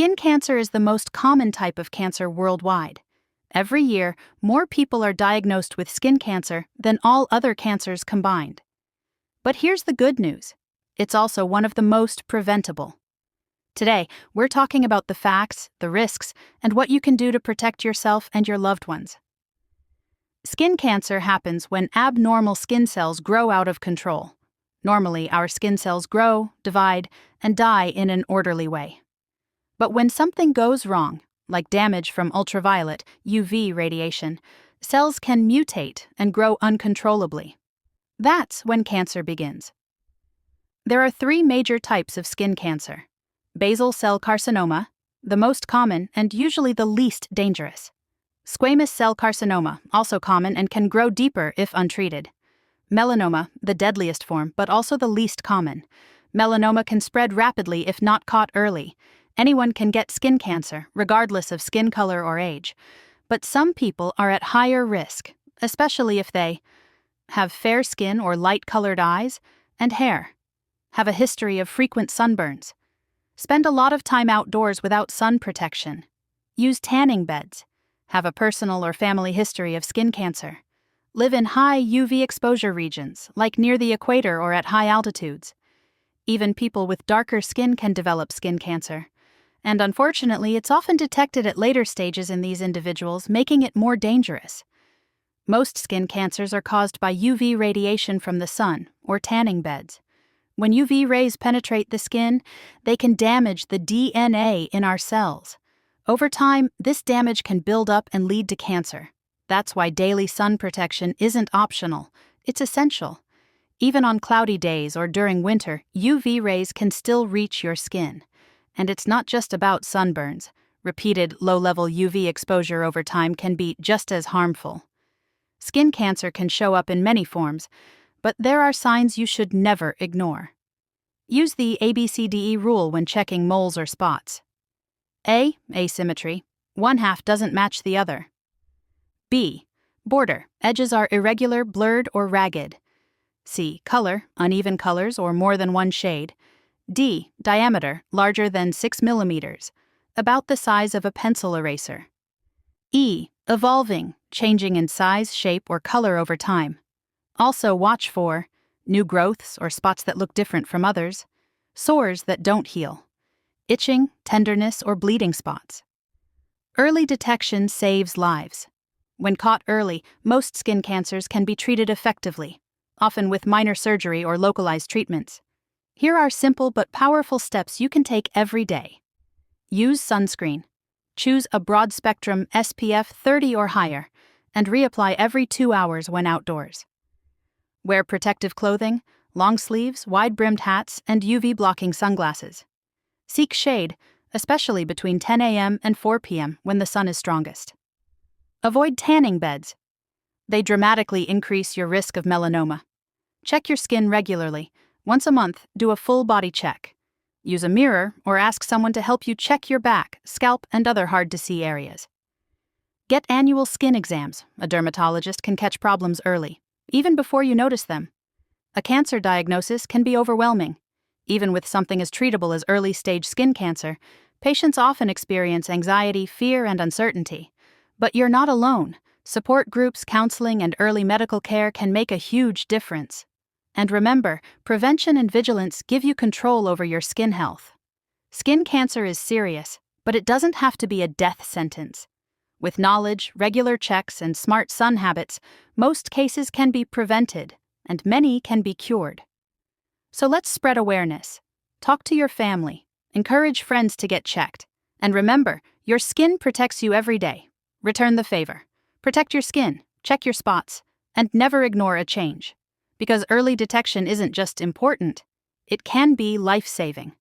Skin cancer is the most common type of cancer worldwide. Every year, more people are diagnosed with skin cancer than all other cancers combined. But here's the good news. It's also one of the most preventable. Today, we're talking about the facts, the risks, and what you can do to protect yourself and your loved ones. Skin cancer happens when abnormal skin cells grow out of control. Normally, our skin cells grow, divide, and die in an orderly way. But when something goes wrong, like damage from ultraviolet, UV radiation, cells can mutate and grow uncontrollably. That's when cancer begins. There are 3 major types of skin cancer. Basal cell carcinoma, the most common and usually the least dangerous. Squamous cell carcinoma, also common and can grow deeper if untreated. Melanoma, the deadliest form, but also the least common. Melanoma can spread rapidly if not caught early. Anyone can get skin cancer, regardless of skin color or age. But some people are at higher risk, especially if they have fair skin or light-colored eyes and hair, have a history of frequent sunburns, spend a lot of time outdoors without sun protection, use tanning beds, have a personal or family history of skin cancer, live in high UV exposure regions, like near the equator or at high altitudes. Even people with darker skin can develop skin cancer. And unfortunately, it's often detected at later stages in these individuals, making it more dangerous. Most skin cancers are caused by UV radiation from the sun or tanning beds. When UV rays penetrate the skin, they can damage the DNA in our cells. Over time, this damage can build up and lead to cancer. That's why daily sun protection isn't optional, it's essential. Even on cloudy days or during winter, UV rays can still reach your skin. And it's not just about sunburns. Repeated low-level UV exposure over time can be just as harmful. Skin cancer can show up in many forms, but there are signs you should never ignore. Use the ABCDE rule when checking moles or spots. A. Asymmetry. One half doesn't match the other. B. Border. Edges are irregular, blurred, or ragged. C. Color. Uneven colors or more than one shade. D. Diameter, larger than 6 millimeters, about the size of a pencil eraser. E. Evolving, changing in size, shape, or color over time. Also watch for new growths or spots that look different from others, sores that don't heal, itching, tenderness, or bleeding spots. Early detection saves lives. When caught early, most skin cancers can be treated effectively, often with minor surgery or localized treatments. Here are simple but powerful steps you can take every day. Use sunscreen. Choose a broad-spectrum SPF 30 or higher, and reapply every 2 hours when outdoors. Wear protective clothing, long sleeves, wide-brimmed hats, and UV-blocking sunglasses. Seek shade, especially between 10 a.m. and 4 p.m. when the sun is strongest. Avoid tanning beds. They dramatically increase your risk of melanoma. Check your skin regularly. Once a month, do a full body check. Use a mirror or ask someone to help you check your back, scalp, and other hard-to-see areas. Get annual skin exams. A dermatologist can catch problems early, even before you notice them. A cancer diagnosis can be overwhelming. Even with something as treatable as early-stage skin cancer, patients often experience anxiety, fear, and uncertainty. But you're not alone. Support groups, counseling, and early medical care can make a huge difference. And remember, prevention and vigilance give you control over your skin health. Skin cancer is serious, but it doesn't have to be a death sentence. With knowledge, regular checks, and smart sun habits, most cases can be prevented, and many can be cured. So let's spread awareness. Talk to your family. Encourage friends to get checked. And remember, your skin protects you every day. Return the favor. Protect your skin, check your spots, and never ignore a change. Because early detection isn't just important, it can be life-saving.